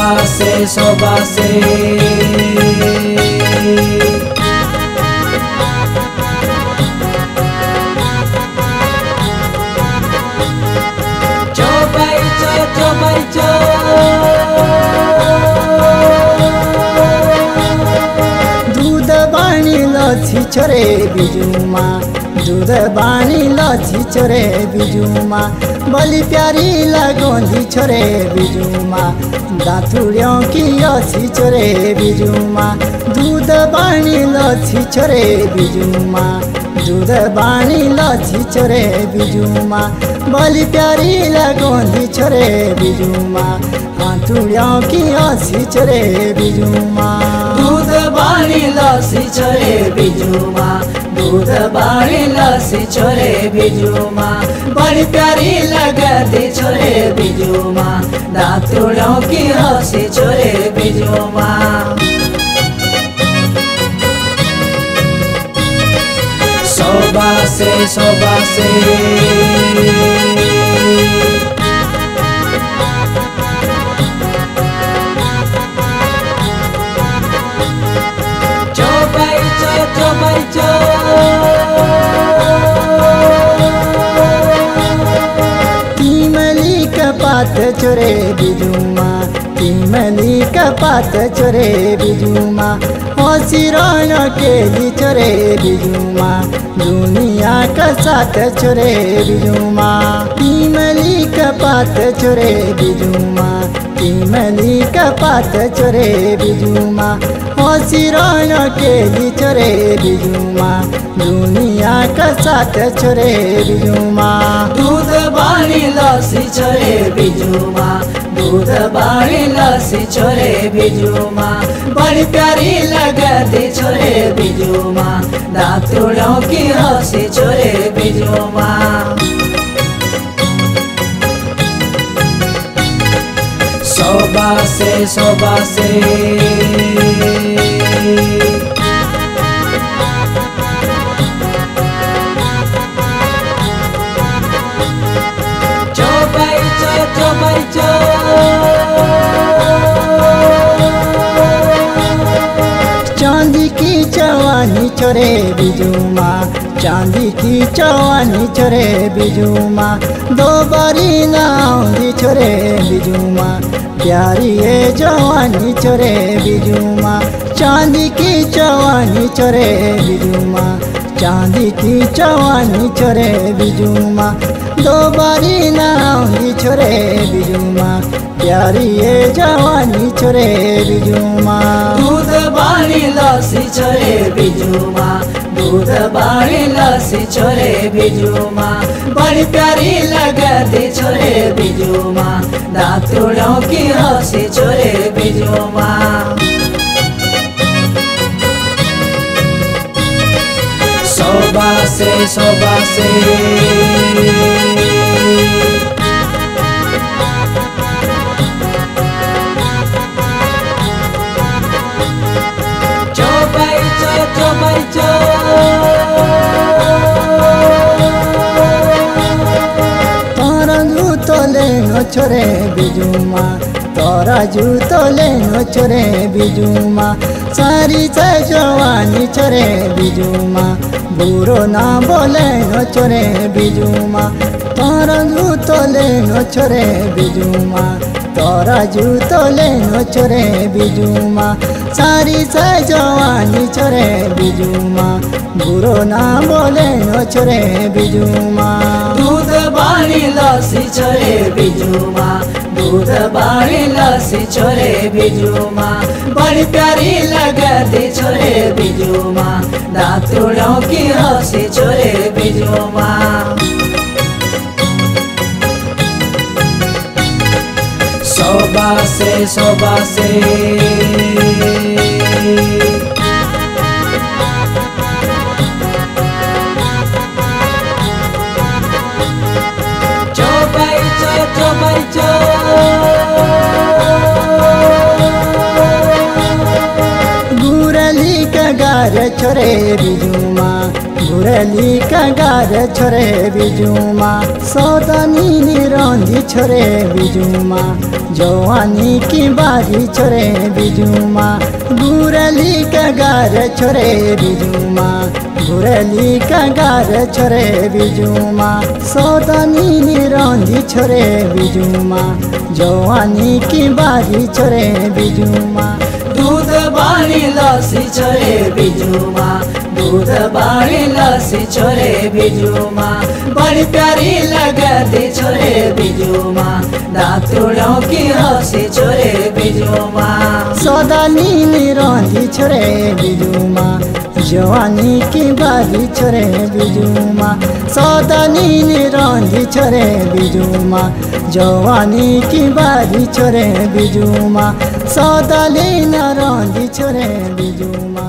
सोबासे चोबाइचो दूध बाणी लच्छी छोरे बिजुमा दूध बाणी लच्छी छोरे बिजुमा बलि प्यारी लगोंदी छोरे बिजुमा दातुड़ियों की अच्छी छोरे बिजुमा दूध बाणी लच्छी छोरे बिजुमा दूध बाणी लच्छी छोरे बिजुमा बलि प्यारी लगोंदी छोरे बिजुमा दातुड़ियों की अच्छी छोरे बिजुमा दूध बाणी लस्सी छोरे बिजुमा दूध बाणी लस्सी छोरे बिजुमा बड़ी प्यारी लगती छोरे बिजुमा दातुड़ों की हंसी छोरे बिजुमा सोबासे चोबाइचो तिमली का पात चोरे बिजुमा तिमली का पात चोरे बिजुमा हसीरण केली चोरे बिजुमा दुनिया का साथ चोरे बिजुमा तिमली का पात चोरे बिजुमा तिमली का पात चोरे बिजुमा हसीरण केली चोरे बिजुमा दुनिया का साथ चोरे बिजुमा दूध बाणी लस्सी छोरे बिजुमा दूध बाणी लस्सी छोरे बिजुमा बड़ी प्यारी लगती छोरे बिजुमा दातुड़ों की हंसी छोरे बिजुमा सोबासे चोबाइचो चांदी की चवानी छोरे बिजुमा चांदी की चवानी छोरे बिजुमा दो बारी नाउंदी छोरे बिजुमा प्यारी ये जवानी छोरे बिजुमा चांदी की चवानी छोरे बिजुमा चांदी की चवानी छोरे बिजुमा दो बारी नाउंदी छोरे बिजुमा प्यारी ये जवानी छोरे बिजुमा दूध बाणी लस्सी छोरे बिजुमा दूध बाणी लस्सी छोरे बिजुमा बड़ी प्यारी लगती छोरे बिजुमा दातुड़ों की हंसी छोरे बिजुमा सोबासे चोबाइचो तोरा जूतो लेनो छोरे बिजुमा तोरा जूतो लेनो छोरे बिजुमा सारी से जवानी छोरे बिजुमा बुरो ना बोले नो छोरे बिजुमा तोरा जूतो लेनो छोरे बिजुमा तोरा जूतो लेनो छोरे बिजुमा सारी से जवानी छोरे बिजुमा बुरो ना बोले नो छोरे बिजुमा दूध बाणी लस्सी छोरे बिजुमा दूध बाणी लस्सी छोरे बिजुमा बड़ी प्यारी लगती छोरे बिजुमा दातुड़ों की हंसी छोरे बिजुमा सोबासे चोबाइचो गुरली का गार छोरे बिजुमा घुरेली कगार छोरे बिजुमा सौदानी निरंदी छोरे बिजुमा जवानी की बारी छोरे बिजुमा घुरेली कगार छोरे बिजुमा घुरेली कगार छोरे बिजुमा सौदानी निरंदी छोरे बिजुमा जवानी की बारी छोरे बिजुमा दूध बाड़ी लस्सी छोरे बिजुमा दूध बाड़ी लस्सी छोरे बिजुमा बड़ी प्यारी लगती छोरे बिजुमा दाँतुड़ों की हंसी छोरे बिजुमा सौदानी निरंदी छोरे बिजुमा जवानी की बारी छोरे बिजुमा सौदानी निरंदी छोरे बिजुमा जवानी की बारी छोरे बिजुमा सौदानी निरंदी छोरे बिजुमा।